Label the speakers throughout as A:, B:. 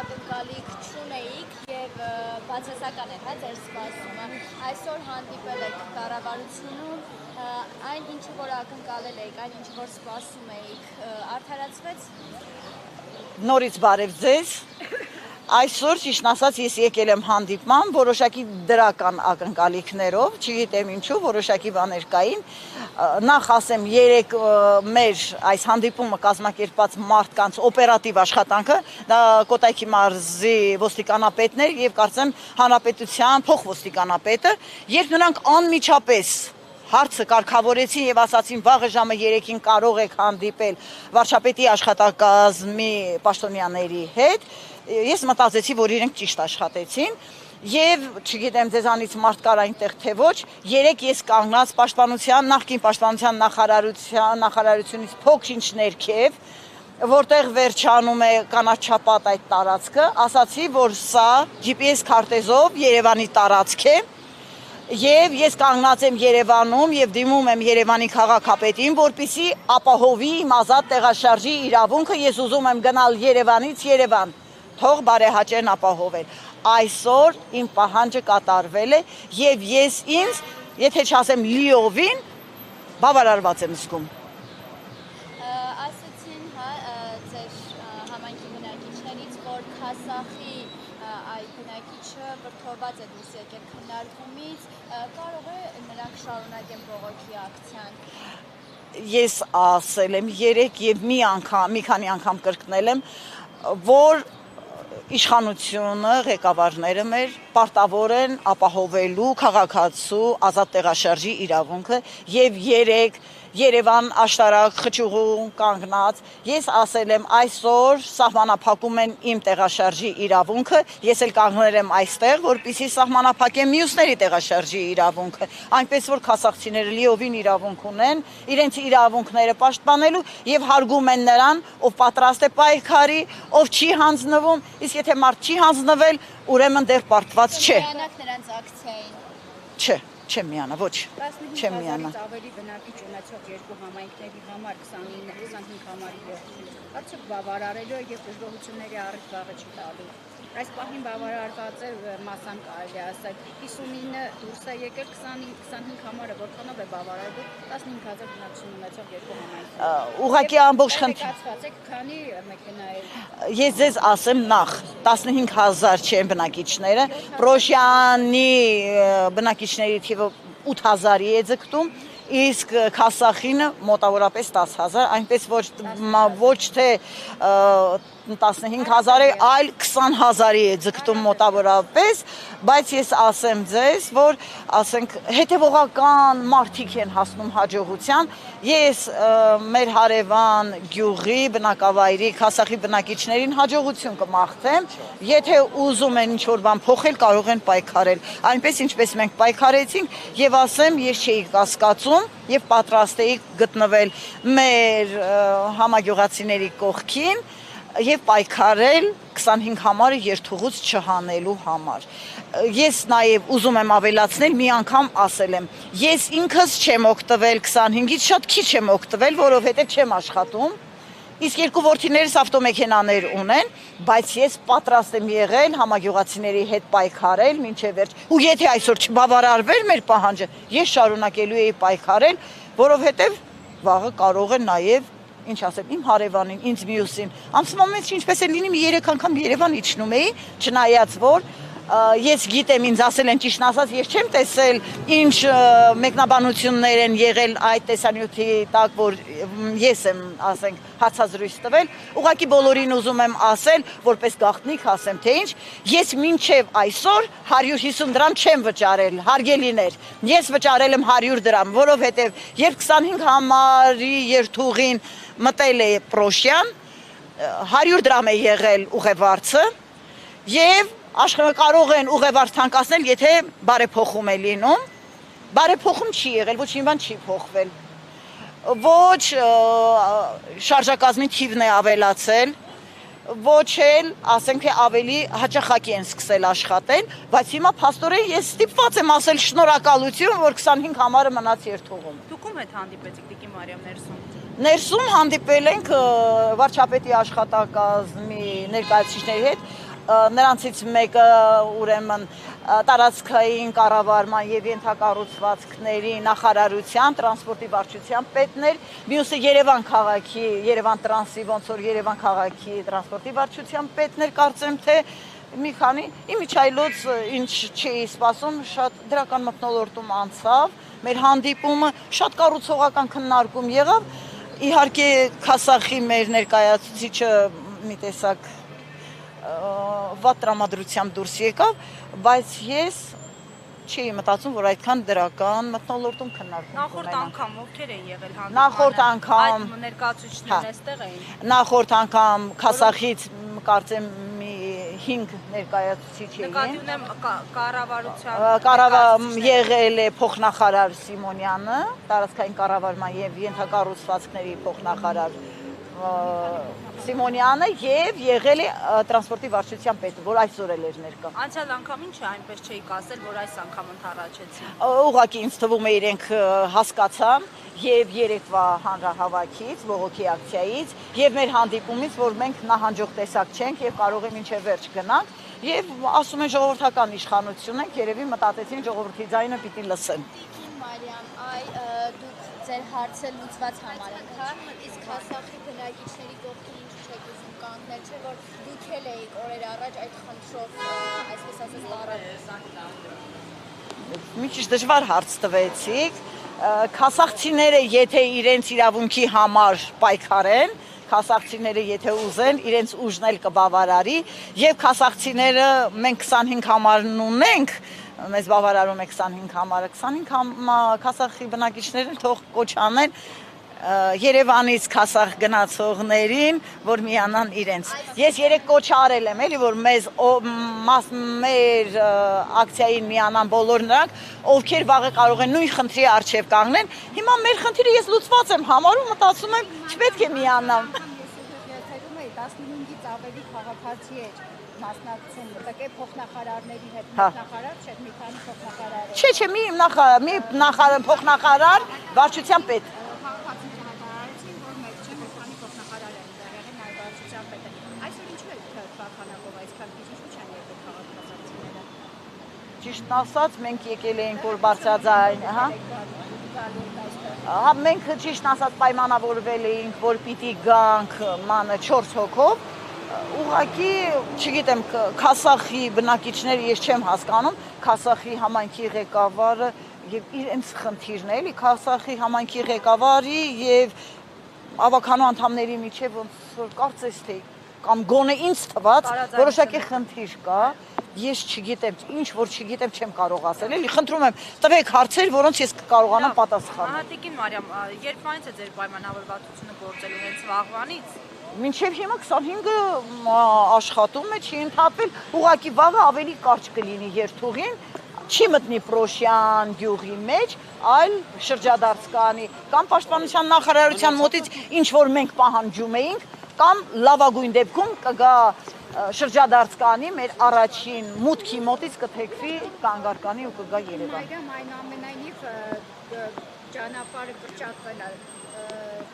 A: ակնկալիք չունեիք եւ բացասական էր, հա, ձեր սպասումը։ Այսօր հանդիպել եք կառավարությունում, այն ինչը որ ակնկալել եք, այն ինչը որ սպասում էիք, արդարացվեց։
B: Նորից բարև ձեզ։ Այսօր ճիշտ ասած ես եկել եմ հանդիպման որոշակի դրական ակնկալիքներով, չգիտեմ ինչու, որոշակի բաներ կային։ Նախ ասեմ, երեք մեր այս հանդիպումը կազմակերպած մարդկանց օպերատիվ աշխատանքը, դա Կոտայքի մարզի ոստիկանապետն էր եւ կարծեմ հանրապետության փոխոստիկանապետը, երբ նրանք անմիջապես հարցը կարգավորեցին եւ ասացին վաղը ժամը 3-ին կարող եք հանդիպել վարչապետի աշխատակազմի պաշտոնյաների հետ, ես մտածեցի, որ իրենք ճիշտ աշխատեցին եւ չգիտեմ ձեզանից մարդ կար այնտեղ թե ոչ, երեք ես կանգնած պաշտպանության նախկին պաշտպանության նախարարությունից փոքր-ինչ ներքև, որտեղ վերջանում է կանաչապատ այդ տարածքը, ասացի, որ սա GPS քարտեզով Երևանի տարածք է։ Եվ ես կանգնած եմ Երևանում եւ դիմում եմ Երևանի քաղաքապետին, որպեսզի ապահովի իմ ազատ տեղաշարժի իրավունքը, ես ուզում եմ գնալ Երևանից Երևան, թող բարեհաճեն ապահովել։ Այսօր իմ պահանջը կատարվել է եւ ես ինձ, եթե չասեմ լիովին, բավարարված եմ զգում։
A: Ասացին, հա, ձեր համայնքի բնակիչներից, որ Քասախի այդ բնակիչը վրդովված է դուրս եկել քննարկումից, կարող է նրանք շարունակեն բողոքի ակցիան։
B: Ես ասել եմ երեք եւ մի քանի անգամ կրկնել եմ, որ իշխանությունը, ղեկավարները մեր պարտավոր են ապահովելու քաղաքացու ազատ տեղաշարժի իրավունքը եւ երեք Երևան աշտարակ խճուղում կանգնած ես ասել եմ այսօր սահմանափակում են իմ տեղաշարժի իրավունքը, ես էլ կանգնել եմ այստեղ, որպեսզի սահմանափակեմ մյուսների տեղաշարժի իրավունքը, այնպես որ քասախցիները լիովին իրավունք ունեն իրենց իրավունքները պաշտպանելու եւ հարգում են նրան, ով պատրաստ է պայքարի, ով չի հանձնվում, իսկ եթե մարդ չի հանձնվել, ուրեմն դեռ պարտված չէ։
A: Միանաք նրանց ակցիային։
B: Չէ, չեմ միանա, ոչ, չեմ միանա։
C: 15,000-ից ավելի բնակիչ ունեցող երկու համայնքների համար 25 համարի ողջույն։ Արդյոք բավարարելու է եւ դժգոհությունների առիթ վաղը չի տալու։ Այս պահին բավարարված է մասամբ կարելի ասել 59 դուրս է եկել 25 համարը որքանով է բավարարելու 15,000 բնակչություն ունեցող երկու համայնքներ։
B: Ուղղակի ամբողջ
C: խնդիրը քանի մեքենա է։
B: Ես ձեզ ասեմ նախ 15,000 չեն բնակիչները, Պրոշյանի բնակիչների թիվը 8,000-ի է ձգտում, իսկ Քասախինը մոտավորապես 10,000, այնպես ոչ թե 15,000 է, այլ 20,000-ի է ձգտում մոտավորապես, բայց ես ասեմ ձեզ, որ ասենք հետևողական մարդիկ են հասնում հաջողության, ես մեր հարևան գյուղի բնակավայրի Քասախի բնակիչներին հաջողություն կմաղթեմ, եթե ուզում են ինչ-որ բան փոխել, կարող են պայքարել, այնպես ինչպես մենք պայքարեցինք եւ ասեմ, ես չէի կասկածում եւ պատրաստ էի գտնվել մեր համագյուղացիների կողքին եւ պայքարել 25 համարը երթուղուց չհանելու համար։ Ես նաեւ ուզում եմ ավելացնել, մի անգամ ասել եմ, ես ինքս չեմ օգտվել 25-ից շատ քիչ եմ օգտվել, որովհետեւ չեմ աշխատում, իսկ երկու որդիներս ավտոմեքենաներ ունեն, բայց ես պատրաստ եմ եղել համագյուղացիների հետ պայքարել մինչև վերջ։ Ու եթե այսօր չբավարարվեր մեր պահանջը, ես շարունակելու էի պայքարել, որովհետեւ վաղը կարող է նաեւ ինչ ասեմ, իմ հարևանին, ինձ մյուսին, ամսվա մեջ ինչպես է լինի, 3 անգամ Երևան իջնում էի, չնայած որ ես գիտեմ, ինձ ասել են ճիշտ ասած, ես չեմ տեսել ինչ մեկնաբանություններ են եղել այդ տեսանյութի տակ, որ ես եմ, ասենք, հացազրույց տվել, ուղղակի բոլորին ուզում եմ ասել, որպես գաղտնիք ասեմ, թե ինչ, ես մինչև այսօր 150 դրամ չեմ վճարել, հարգելիներ, ես վճարել եմ 100 դրամ, որովհետև երբ 25 համարի երթուղին մտել է Պրոշյան, 100 դրամ է եղել ուղևորցը եւ կարող են ուղևորց թանկացնել, եթե բարեփոխում է լինում, բարեփոխում չի եղել, ոչ մի բան չի փոխվել, ոչ շարժակազմի թիվն է ավելացել, ոչ էլ, ասենք թե ավելի հաճախակի են սկսել աշխատել, բայց հիմա փաստորեն ես ստիպված եմ ասել շնորհակալություն, որ 25 համարը մնաց երթուղում։
D: Դուք ում հետ հանդիպեցիք Տիկին Մարիամ ներսում։
B: Ներսում հանդիպել ենք վարչապետի աշխատակազմի ներկայացուցիչների հետ, նրանցից մեկը ուրեմն տարածքային կառավարման եւ ենթակառուցվածքների նախարարության տրանսպորտի վարչության պետն էր, մյուսը Երևան քաղաքի, Երևան տրանսի ոնց որ Երևան քաղաքի տրանսպորտի վարչության պետն էր, կարծեմ թե մի քանի իմիջայլոց ինչ չի սպասում, շատ դրական մթնոլորտում անցավ, մեր հանդիպումը շատ կառուցողական քննարկում եղավ, իհարկե Քասախի մեր ներկայացուցիչը մի տեսակ վատ տրամադրությամբ դուրս եկավ, բայց ես չի մտածում, որ այդքան դրական մթնոլորտում քննարկում
D: Նախորդ անգամ ովքեր են եղել հանդիպանը։
B: Նախորդ անգամ
D: այդ ներկայացուցիչներն այստեղ էին։
B: Նախորդ անգամ Քասախից կարծեմ մի 5 ներկայացուցիչ էին։
D: Նկատի ունեմ կառավարության
B: եղել է փոխնախարար Սիմոնյանը, տարածքային կառավարման եւ ենթակառուցվածքների փոխնախարար Սիմոնյանը եւ եղել է տրանսպորտի վարչության պետը, որ այսօր էլ էր ներկա։
D: Անցյալ անգամ ինչ է այնպես չէիք ասել, որ այս անգամ ընդառաջեցին։
B: Ուղղակի ինձ թվում է իրենք հասկացան եւ երեկվա հանրահավաքից, բողոքի ակցիայից եւ մեր հանդիպումից, որ մենք նահանջող տեսակ չենք եւ կարող է մինչեւ վերջ գնանք եւ ասում են ժողովրդական իշխանություն ենք, երևի մտածեցին ժողովրդի ձայնը պիտի լսեն։
A: Մարիամ, դուք ձեր հարցը լուծված համարեք, հա, իսկ Քասախի բնակիչների կողքին ինչ չեք ուզում կանգնել, չէ՞ որ դուք էլ էիք օրեր առաջ այդ խնդրով, այսպես ասած, տարածում։
B: Մի քիչ դժվար հարց տվեցիք։ Քասախցիները եթե իրենց իրավունքի համար պայքարեն, քասախցիները եթե ուզեն, իրենց ուժն էլ կբավարարի, եւ քասախցիները մենք 25 համարն ունենք, մեզ բավարարում է 25 համարը, 25 Քասախի բնակիչներն թող կոչ անեն Երևանից Քասախ գնացողներին, որ միանան իրենց։ Ես երեք կոչ արել եմ, էլի, որ մեր ակցիային միանան բոլոր նրանք, ովքեր վաղը կարող են նույն խնդրի առջև կանգնեն։ Հիմա մեր խնդիրը ես լուծված եմ համարում, մտածում եմ, չպետք է միանամ։
C: 15-ից ավելի քաղաքացի էր մասնակցում, դեպի փոխնախարարների հետ, նախարար չէ, մի քանի փոխնախարար։
B: Չէ, մի փոխնախարար, վարչության պետ։
C: Քաղաքացիները հայտարարեցին, որ մեկ չէ, մի քանի փոխնախարար են եղել այլ վարչության պետը։ Այսօր ինչու է քաղաքականով այսքան քիչ ինչու չեն եկել քաղաքացիները։
B: Ճիշտն ասած, մենք եկել էինք որ բարձրաձայն, հա։ Հա մենք ճիշտն ասած պայմանավորվել էինք, որ պիտի գանք մանը 4 հոգով, ուղղակի, չգիտեմ, Քասախի բնակիչները ես չեմ հասկանում, Քասախի համայնքի ղեկավարը եւ իրենց խնդիրն է, էլի Քասախի համայնքի ղեկավարի եւ ավականու անդամների միջեւ ոնց որ կարծես թե կամ գոնե ինձ թված որոշակի խնդիր կա, ես չգիտեմ, ինչ որ չգիտեմ չեմ կարող ասել, էլի խնդրում եմ տվեք հարցեր, որոնց ես կկարողանամ պատասխանել։
D: Ահա Տիկին Մարիամ, երբանից է ձեր պայմանավորվածությունը գործելու հենց վաղվանից։
B: Մինչև հիմա 25-ը աշխատում է, չի ընդհատվել, ուղղակի վաղը ավելի կարճ կլինի երթուղին, չի մտնի Պրոշյան գյուղի մեջ, այլ շրջադարձ կանի, կամ պաշտպանության նախարարության մոտից ինչ որ մենք պահանջում էինք, կամ լավագույն դեպքում կգա շրջադարձ կանի, մեր առաջին մուտքի մոտից կթեքվի կանգարկանի ու կգա Երևան։
C: Մարիամ, այնուամենայնիվ ճանապարհը կրճատվել է,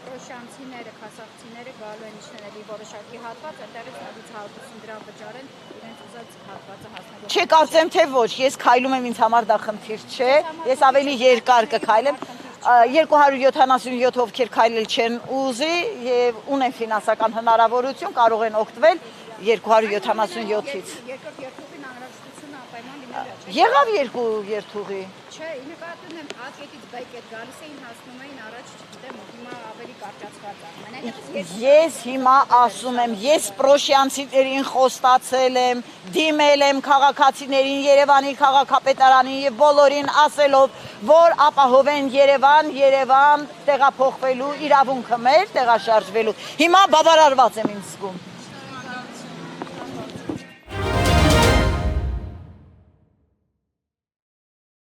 C: պրոշյանցիները, քասախցիները գալու են իջնել որոշակի հատված, այդտեղից նորից 150 դրամ վճարեն իրենց ուզած հատվածը հասնելու։
B: Չէ, կարծեմ թե ոչ, ես քայլում եմ, ինձ համար դա խնդիր չէ, ես ավելի երկար կքայլեմ, 277 ովքեր քայլել չեն ուզի եւ ունեն ֆինանսական հնարավորություն, կարող են օգտվել 277-ից։
C: Երկրորդ երթուղին անհրաժեշտությունը անպայման լինել է։
B: Եղավ երկու երթուղի։
C: Չէ, նկատում եմ Ա-կետից B-կետ գալիս էին հասնում էին առաջ, չգիտեմ, հիմա ավելի կարճացված է։
B: Ես հիմա ասում եմ, ես պրոշյանցիներին խոստացել եմ, դիմել եմ քաղաքացիներին, Երևանի քաղաքապետարանին եւ բոլորին ասելով, որ ապահովեն Երևան տեղափոխվելու իրավունքը մեր, տեղաշարժվելու։ Հիմա բավարարված եմ ինձ զգում։